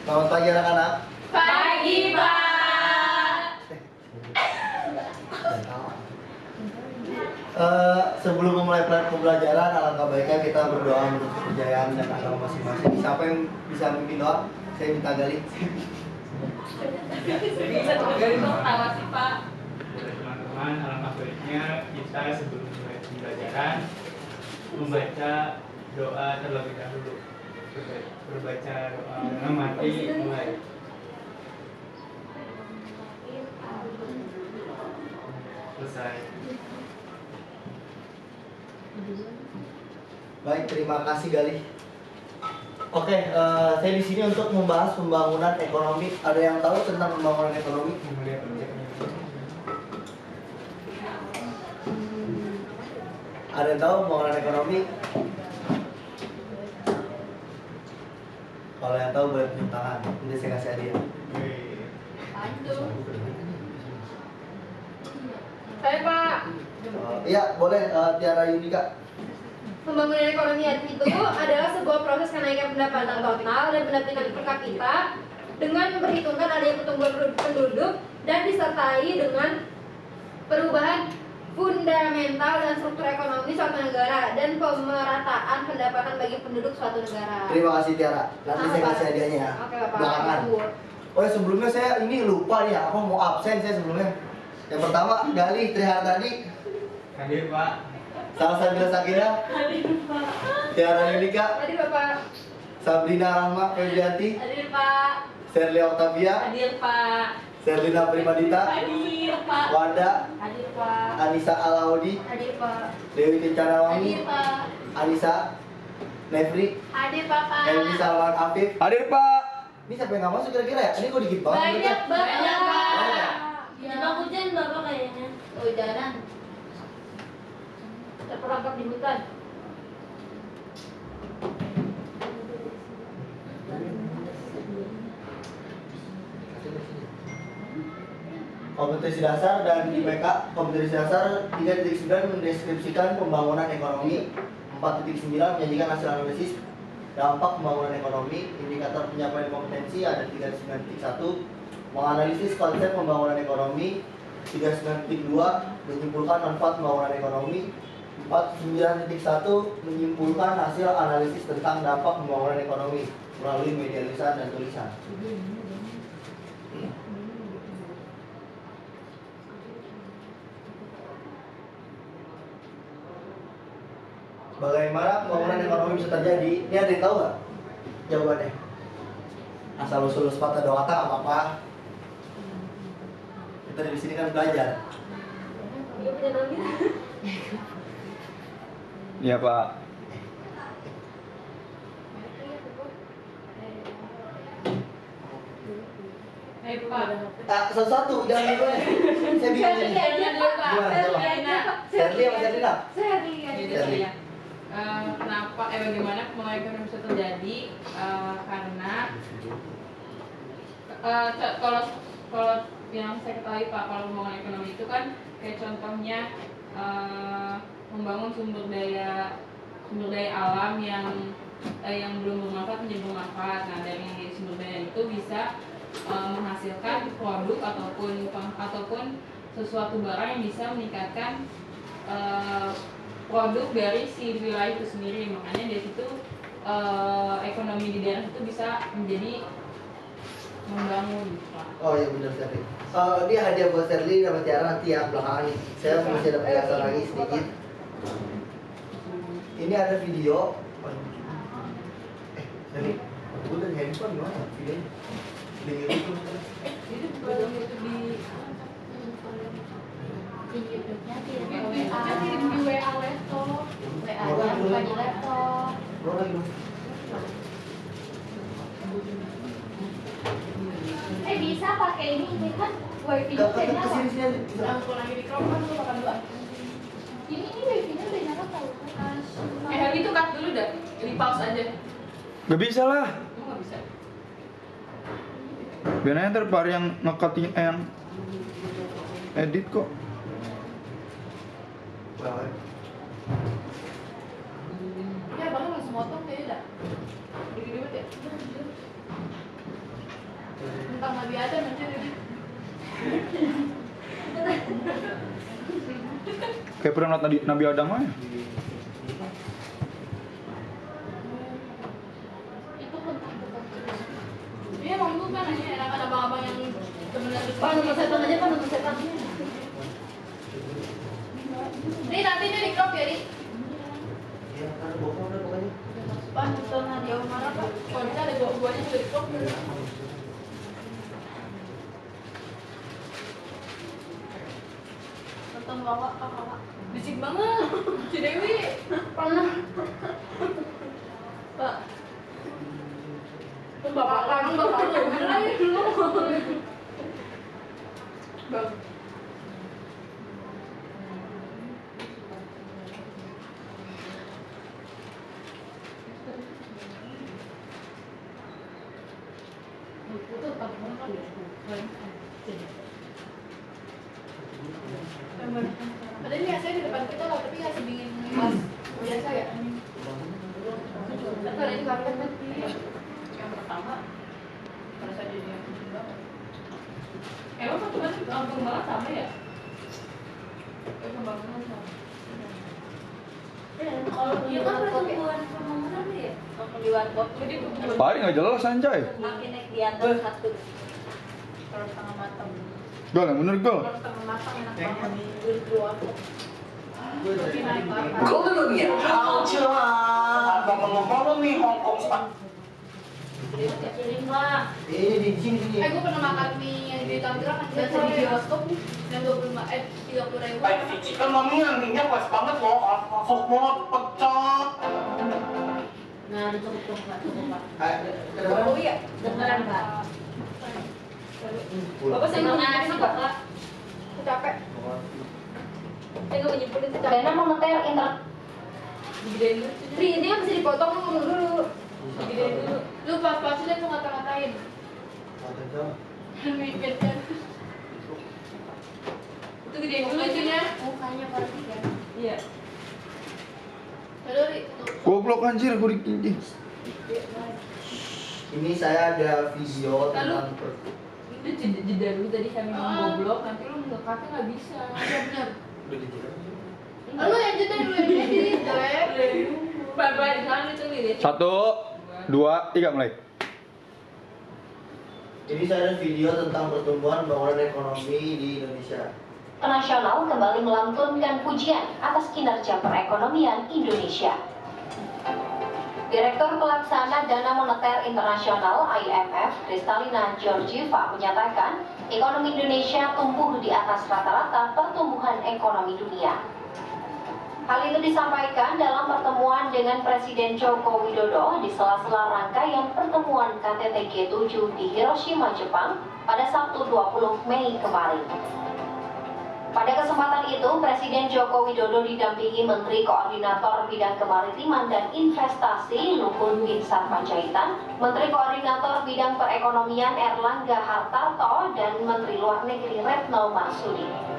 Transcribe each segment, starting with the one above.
Selamat pagi anak-anak. Pagi, Pak. Sebelum memulai pembelajaran, alangkah baiknya kita berdoa untuk kejayaan dan agama masing-masing. Siapa yang bisa memimpin doa? Saya minta Gali. Bisa gali dong, tawa sih, Pak. Teman-teman, alangkah baiknya kita sebelum mulai pembelajaran membaca doa terlebih dahulu. Berbaca doa dalam hati mulai. Selesai. Baik, terima kasih Gali. Oke, saya di sini untuk membahas pembangunan ekonomi. Ada yang tahu tentang pembangunan ekonomi? Melihat objeknya. Ada yang tahu pembangunan ekonomi? Kalau yang tahu boleh tunjuk tangan. Nanti saya kasih hadiah. Saya, Pak. Iya, boleh. Tiara Yudika. Pembangunan ekonomi itu adalah sebuah proses kenaikan pendapatan total dan pendapatan per kapita dengan memperhitungkan adanya pertumbuhan penduduk dan disertai dengan perubahan fundamental dan struktur ekonomi suatu negara dan pemerataan pendapatan bagi penduduk suatu negara. Terima kasih Tiara. Nanti saya kasih hadiahnya ya. Oke, Bapak. Belakangan. Oh ya, sebelumnya saya ini lupa nih ya. Apa mau absen saya sebelumnya? Yang pertama Gali Trihardani, Hadir, Pak. Salsabila Sakina, Hadir, Pak. Tiara Yudika, Hadir Bapak. Sabrina Rahma Febrianti, Hadir, Pak. Serlia Octavia, Hadir, Pak. Serlina Primadita, Hadir, Pak. Wanda, Hadir Pak. Anissa Alaudi, Hadir Pak. Dewi Kencanawangi, Hadir Pak. Anissa, Nefri, Hadir Bapak. Elvi Salman Afif. Hadir Pak. Ini siapa yang nggak masuk kira-kira ya? Ini kok dikit banget. Banyak Bapak. Banyak, Pak. Banyak. Jebak hujan Bapak kayaknya. Hujanan. Terperangkap di hutan. Kompetensi dasar dan IPK. Kompetensi dasar 3.9 mendeskripsikan pembangunan ekonomi. 4.9 menyajikan hasil analisis dampak pembangunan ekonomi. Indikator pencapaian kompetensi ada 39.1 menganalisis konsep pembangunan ekonomi. 39.2 menyimpulkan manfaat pembangunan ekonomi. 49.1 menyimpulkan hasil analisis tentang dampak pembangunan ekonomi melalui media lisan dan tulisan. Bagaimana pembangunan ekonomi bisa terjadi? Ini ada yang tahu nggak jawabannya? Asal usul sepatah dua kata nggak apa-apa. Kita di sini kan belajar. Dia punya nangis. Iya Pak. Hai, Pak. Satu-satu jangan dulu. Saya bingung ini. Serli dulu, Pak. Gimana, coba? Serli apa Serlina? Serli. Serli. Kenapa bagaimana pembangunan ekonomi bisa terjadi? Karena kalau yang saya ketahui Pak, kalau pembangunan ekonomi itu kan kayak contohnya membangun sumber daya alam yang belum bermanfaat menjadi bermanfaat. Nah, dari sumber daya itu bisa menghasilkan produk ataupun sesuatu barang yang bisa meningkatkan produk dari si wilayah itu sendiri. Makanya dari situ ekonomi di daerah itu bisa menjadi membangun gitu, Pak. Oh iya benar Serli. Dia hadiah buat Serli sama Tiara nanti ya belakangan nih. Saya masih ada penjelasan lagi sedikit. Ini ada video. Serli, gue dari handphone gimana videonya? Di YouTube. Itu bukan itu di YouTube-nya kirim di WA laptop. WA-nya bukan di laptop. Lo lagi dong. Bisa pakai ini kan wifi-nya udah nyala. Kesini sini aja. Langsung lagi di crop kan lu makan dulu. Ini wifi-nya udah nyala tahu kan? Hari itu cut dulu dah. Di pause aja. Gak bisa lah. Lu nggak bisa. Biasanya ntar Pak yang nge-cutting yang edit kok. Bawah. Ya, Bang langsung motong kayaknya dah. Gede-gede banget ya. Nabi Adam nanti jadi. Kayak pernah lihat Nabi Adam aja. Itu tentang Iya emang bukan hanya enakan abang-abang yang sebenarnya Pak nonton setan aja Pak nonton setan. Ri nanti ini di crop ya Ri. Ya, kan bokong udah pokoknya. Pak nonton Nadia Umara Pak. Kalau bisa ada gua-guanya juga di crop. Nonton Wawa Wawa. berisik banget. Si Dewi. Pernah. Pak. Bapak kamu bapak lu beneran lu. Bang. Ada ini saya di depan kita loh, tapi nggak sedingin pas biasa ya. Tapi ini karpet kan yang pertama pada saat jadi yang kedua. Emang pertemuan langsung banget sama ya? Pembangunan sama. Kalau Iya kan pertumbuhan pembangunan ya. langsung di warkop. Jadi pertemuan. Paling nggak jelas anjay. Makin naik di atas satu. Kalau setengah matang. Gol yang bener gol. Kalau setengah matang enak banget di warkop. Tapi naik ke atas. 哥哥你好吃啊！ngomong nih Hong Kong Pak. Kecilin lah. Di sini. Gue pernah makan mie yang di Tangerang kan biasa di bioskop yang 30.000. Ay, si Chicken Mami yang minyak pas banget loh. Masuk banget pecah. Nah, dicukup Pak, cukup Pak. Kenapa? Oh iya, beneran Pak. Bapak saya mau nanya sih Pak. Aku capek. Saya nggak menyimpulin sih capek. Dana moneter inter Digedein dulu. Ri, ini yang mesti dipotong lu ngomong dulu. Digedein dulu. Lu pas-pasin lu ngata-ngatain. Mikir kan. Itu gedein dulu itunya. Mukanya pasti kan. Iya. Aduh, Ri. Goblok anjir gue dikinci. Ini saya ada video tentang Itu jeda dulu tadi kami ngomong goblok, nanti lu ngekatnya nggak bisa. Iya benar. udah dijelaskan. Lu yang jeda dulu yang jadi jelek. Bapak di sana itu lihat. 1, 2, 3 mulai. Ini saya ada video tentang pertumbuhan pembangunan ekonomi di Indonesia. Internasional kembali melantunkan pujian atas kinerja perekonomian Indonesia. Direktur Pelaksana Dana Moneter Internasional IMF, Kristalina Georgieva menyatakan, ekonomi Indonesia tumbuh di atas rata-rata pertumbuhan ekonomi dunia. Hal itu disampaikan dalam pertemuan dengan Presiden Joko Widodo di sela-sela rangkaian pertemuan KTT G7 di Hiroshima, Jepang pada Sabtu 20 Mei kemarin. Pada kesempatan itu, Presiden Joko Widodo didampingi Menteri Koordinator Bidang Kemaritiman dan Investasi Luhut Binsar Panjaitan, Menteri Koordinator Bidang Perekonomian Erlangga Hartarto, dan Menteri Luar Negeri Retno Marsudi.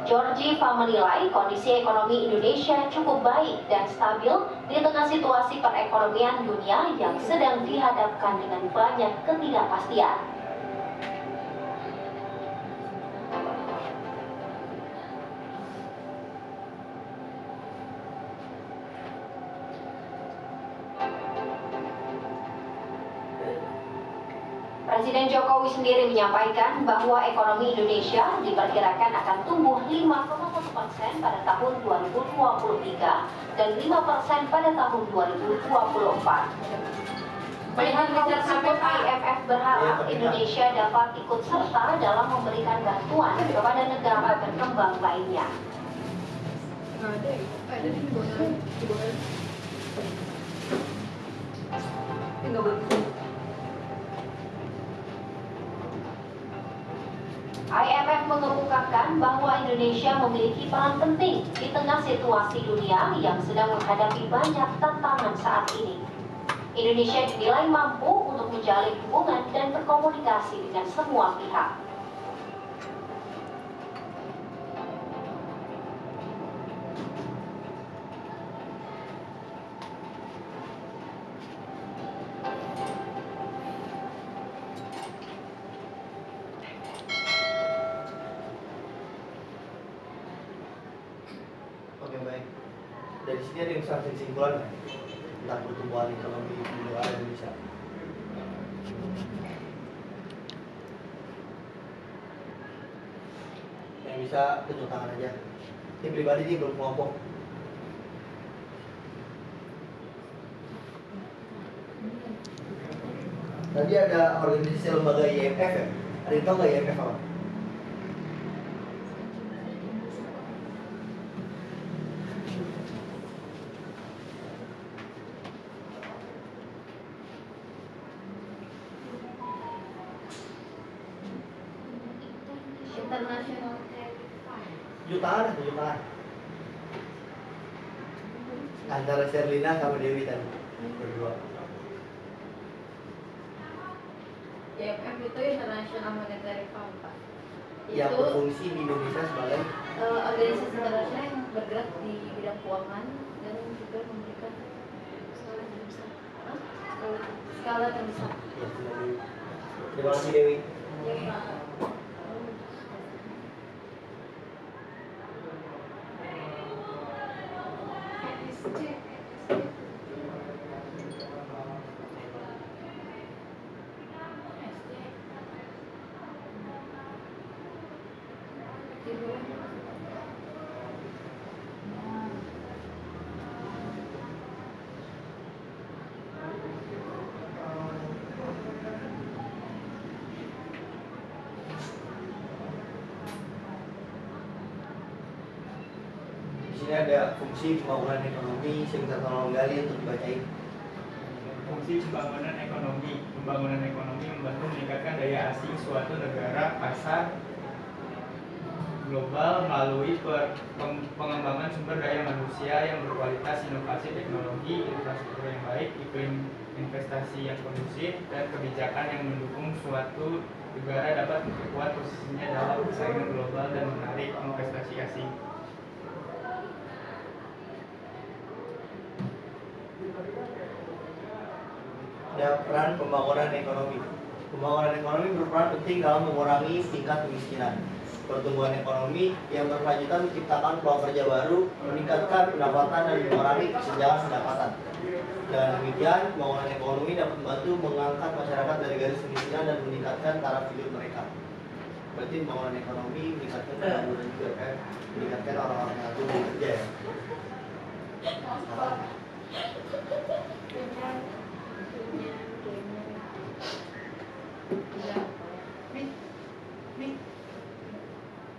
Georgieva menilai kondisi ekonomi Indonesia cukup baik dan stabil di tengah situasi perekonomian dunia yang sedang dihadapkan dengan banyak ketidakpastian. Presiden Jokowi sendiri menyampaikan bahwa ekonomi Indonesia diperkirakan akan tumbuh 5,1% pada tahun 2023 dan 5% pada tahun 2024. Melihat hal tersebut, IMF berharap Indonesia dapat ikut serta dalam memberikan bantuan kepada negara berkembang lainnya. Nggak ada ya? Ada di bawah. Di bawah. Enggak boleh. IMF mengemukakan bahwa Indonesia memiliki peran penting di tengah situasi dunia yang sedang menghadapi banyak tantangan saat ini. Indonesia dinilai mampu untuk menjalin hubungan dan berkomunikasi dengan semua pihak. sini ada yang bisa kesimpulan tentang pertumbuhan ekonomi di negara Indonesia. Yang bisa tunjuk tangan aja. Ini pribadi dia belum kelompok. Tadi ada organisasi lembaga IMF ya. Ada yang tahu nggak IMF apa? International. Jutaan. Antara Sherlina sama Dewi tadi berdua. IMF itu International Monetary Fund, Pak. Yang Itu berfungsi di Indonesia sebagai organisasi internasional yang bergerak di bidang keuangan dan juga memberikan skala terbesar. Hah? Skala terbesar. ya, sudah Dewi. Terima kasih Dewi. Ya, Pak. Di sini ada fungsi pembangunan ekonomi, saya minta tolong gali untuk dibacain. Fungsi pembangunan ekonomi. Pembangunan ekonomi membantu meningkatkan daya asing suatu negara pasar global melalui pengembangan sumber daya manusia yang berkualitas, inovasi teknologi, infrastruktur yang baik, iklim investasi yang kondusif, dan kebijakan yang mendukung suatu negara dapat memperkuat posisinya dalam persaingan global dan menarik investasi asing. Ada peran pembangunan ekonomi. Pembangunan ekonomi berperan penting dalam mengurangi tingkat kemiskinan. Pertumbuhan ekonomi yang berkelanjutan menciptakan peluang kerja baru, meningkatkan pendapatan dan mengurangi kesenjangan pendapatan. Dengan demikian, pembangunan ekonomi dapat membantu mengangkat masyarakat dari garis kemiskinan dan meningkatkan taraf hidup mereka. Berarti pembangunan ekonomi meningkatkan pembangunan juga kan, meningkatkan orang-orang yang mampu bekerja ya. Sekarang,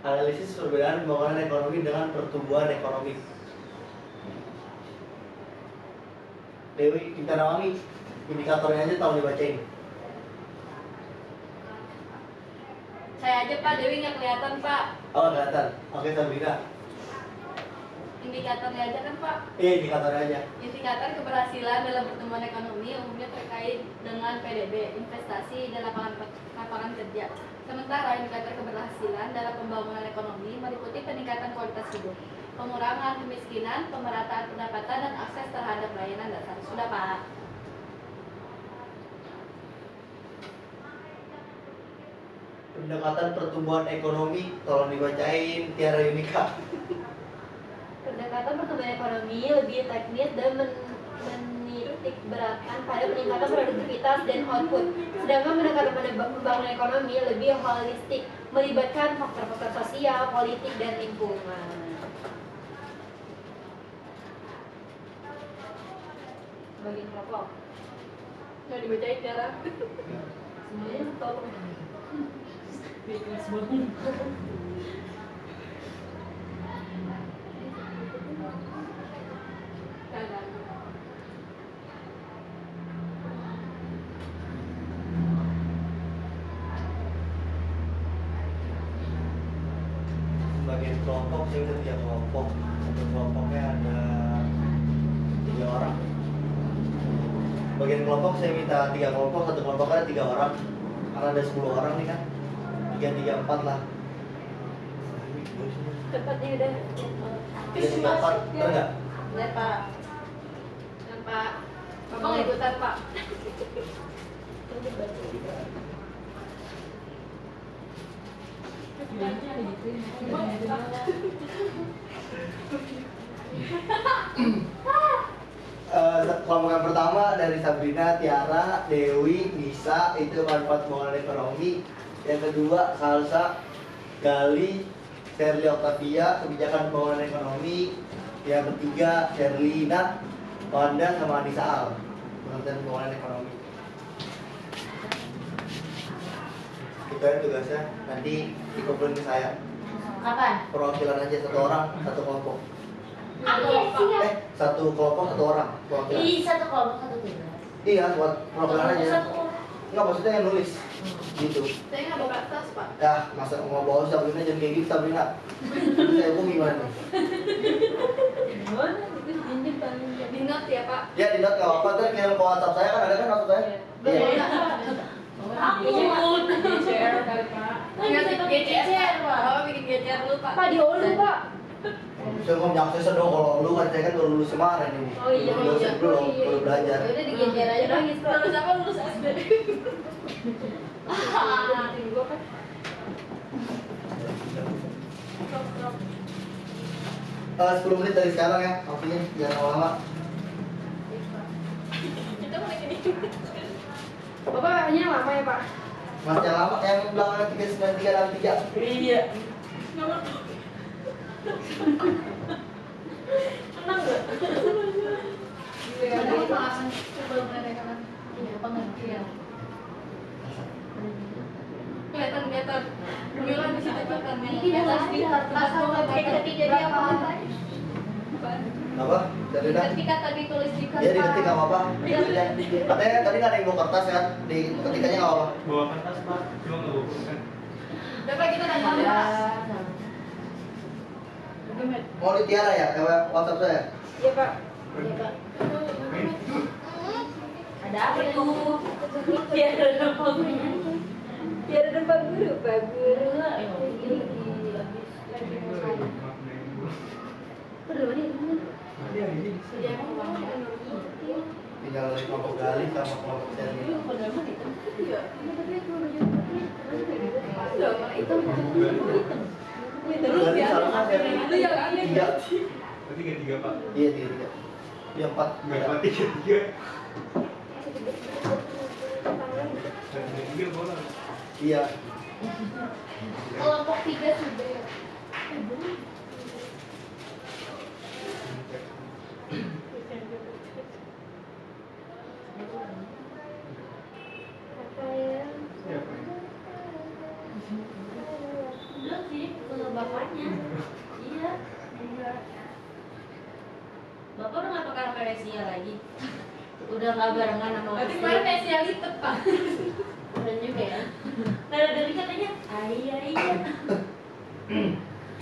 analisis perbedaan pembangunan ekonomi dengan pertumbuhan ekonomi. Dewi Nawangi, indikatornya aja tolong dibacain. Saya aja Pak, Dewi nggak kelihatan Pak. Oh, kelihatan. Oke, Sabrina. Indikatornya aja kan Pak. Iya, indikatornya aja. Indikator keberhasilan dalam pertumbuhan ekonomi umumnya terkait dengan PDB, investasi dan lapangan kerja. Sementara indikator keberhasilan dalam pembangunan ekonomi meliputi peningkatan kualitas hidup, pengurangan kemiskinan, pemerataan pendapatan, dan akses terhadap layanan dasar. Sudah Pak. Pendekatan pertumbuhan ekonomi tolong dibacain Tiara Yunika. Pendekatan pertumbuhan ekonomi lebih teknis dan menitik beratkan pada peningkatan produktivitas dan output. Sedangkan pendekatan pada pembangunan ekonomi lebih holistik, melibatkan faktor-faktor sosial, politik, dan lingkungan. Bagian kelompok. Nggak dibacain cara. Semuanya tolong. Bagian kelompok saya udah 3 kelompok. Satu kelompoknya ada 3 orang. Bagian kelompok saya minta 3 kelompok, satu kelompoknya ada 3 orang. Karena ada 10 orang nih kan. 3, 3, 4 lah. Cepatnya udah. 3, 3, 4, bener nggak? Bener Pak. Dan Pak. Bapak ikutan Pak. Ada gitu ya. Sabrina, Tiara, Dewi, Nisa itu manfaat pembangunan ekonomi. Yang kedua Salsa, Gali, Sherly Octavia, kebijakan pembangunan ekonomi. Yang ketiga Sherlina, Wanda sama Anissa Al, pengertian pembangunan ekonomi. Itu ya tugasnya, nanti dikumpulin ke saya. Kapan? Perwakilan aja, satu orang, satu kelompok. Iya, Satu kelompok, satu orang perwakilan. Ih, satu kelompok satu tugas. Iya, buat perwakilan aja. Satu orang. Enggak, maksudnya yang nulis. Gitu. Saya nggak bawa kertas, Pak. Ya, masa mau bawa Sabrina jangan kayak gitu Sabrina. Nanti saya hubungi gimana nih? Di note ya, Pak. Ya, di note nggak apa-apa, ntar kirim ke WhatsApp saya kan ada kan WhatsApp saya? Iya. Aku. share kali Pak. Nggak bikin GCR, Pak. Bapak bikin GCR dulu, Pak. Pak, diolu, Pak. Saya mau nyakses dong kalau lu kan saya kan baru lulus kemarin ini. Oh iya, Belum dosen belum, baru belajar. Ya udah di GCR aja nangis, Pak. Lulus apa? Lulus SD. Gua kan. 10 menit dari sekarang ya, waktunya jangan lama-lama. Kita mau ini. Bapak hanya lama ya, Pak? Mas yang lama yang belakang 396363. Iya. Menang nggak? Iya. Sebelum mereka Iya, pengertian. kelihatan. Bilang di situ kelihatan. Ini jelas di kertas ketika dia apa? Apa? Sabrina? Ketika tadi tulis di kertas. Ya diketik nggak apa-apa. Katanya tadi nggak ada yang bawa kertas kan? Di ketikanya nggak apa-apa. Bawa kertas Pak, cuma nggak bawa pulpen. Bapak kita tanya, Pak. Mau di Tiara ya? Lewat WhatsApp saya. Iya, Pak. Iya, Pak. Ada apa tuh? Biar ada pokoknya. Biar ada Pak Guru, Pak Guru. Lagi mau saya. Perlu nih. Iya, Tinggal dari kelompok Gali sama kelompok Sherly. Gali sama Sherly. Tiga. Berarti tiga Pak. Iya, tiga. Iya, 4. Nggak Pak, tiga. Tiga bola. Iya. Kelompok 3 sudah ya. Belum sih, ke bapaknya. Iya. Bapak udah nggak pakai Venesia lagi. Udah nggak barengan sama Berarti kemarin Nesia litep, Pak. Keren juga ya. Nggak ada dari katanya. Iya.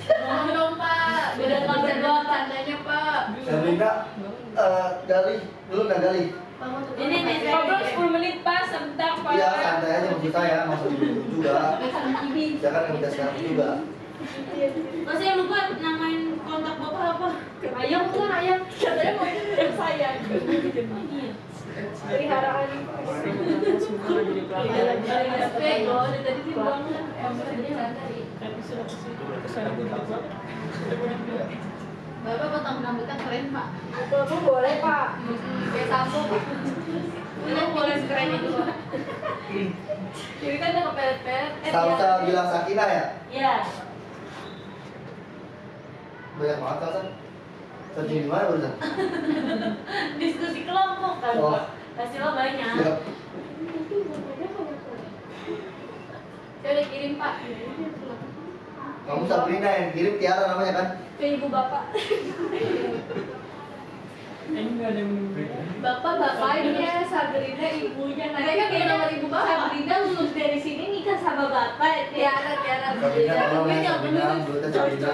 Ngomong dong, Pak. Udah nggak berdua, Pak. Tandanya, Pak. Sabrina, Gali, dulu nggak Gali? Ini nih, Ngobrol 10 menit Pak, sebentar Pak. Iya, santai aja maksud saya, maksud dulu juga. Saya kan nggak bisa sekarang juga. Masih yang lupa namain kontak bapak apa? Ayam kan ayam. Katanya mau yang saya. Peliharaan. Bego, dari tadi sih buang kan. Bapak potong rambutnya keren, Pak. Bapak boleh, Pak. Kayak sampo, Pak. Ini boleh sekeren itu, Pak. Jadi kan udah kepelet-pelet. Salsa bilang Sakina ya? Iya. Banyak banget Salsa. Searching di mana barusan? Diskusi kelompok kan, Oh. Pak. Hasilnya banyak. Siap. Saya udah kirim, Pak. Kamu Sabrina yang kirim, Tiara namanya kan? Ke ibu bapak. Bapaknya, Sabrina ibunya. Mereka kayak nomor ibu bapak. Sabrina lulus dari sini nikah sama bapak. Tiara. Sabrina, tolong ya Sabrina, mulutnya Sabrina.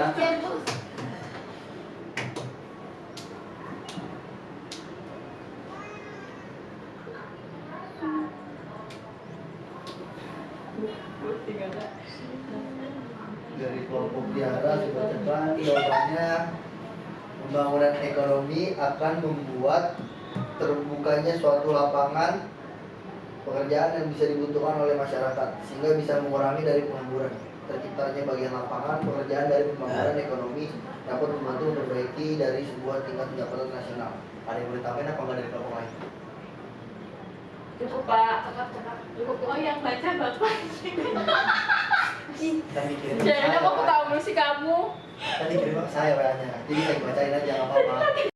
Dari kelompok Tiara sudah cepat jawabannya, pembangunan ekonomi akan membuat terbukanya suatu lapangan pekerjaan yang bisa dibutuhkan oleh masyarakat sehingga bisa mengurangi dari pengangguran. Terciptanya bagian lapangan pekerjaan dari pembangunan ekonomi dapat membantu memperbaiki dari sebuah tingkat pendapatan nasional. Ada yang boleh tambahin apa enggak dari kelompok lain? Cukup Pak. Cukup. Oh yang baca bapak. Tadi kirim ke Jangan saya, aku Pak. tahu sih kamu. Tadi kirim ke saya WA-nya. Jadi saya bacain aja nggak apa-apa.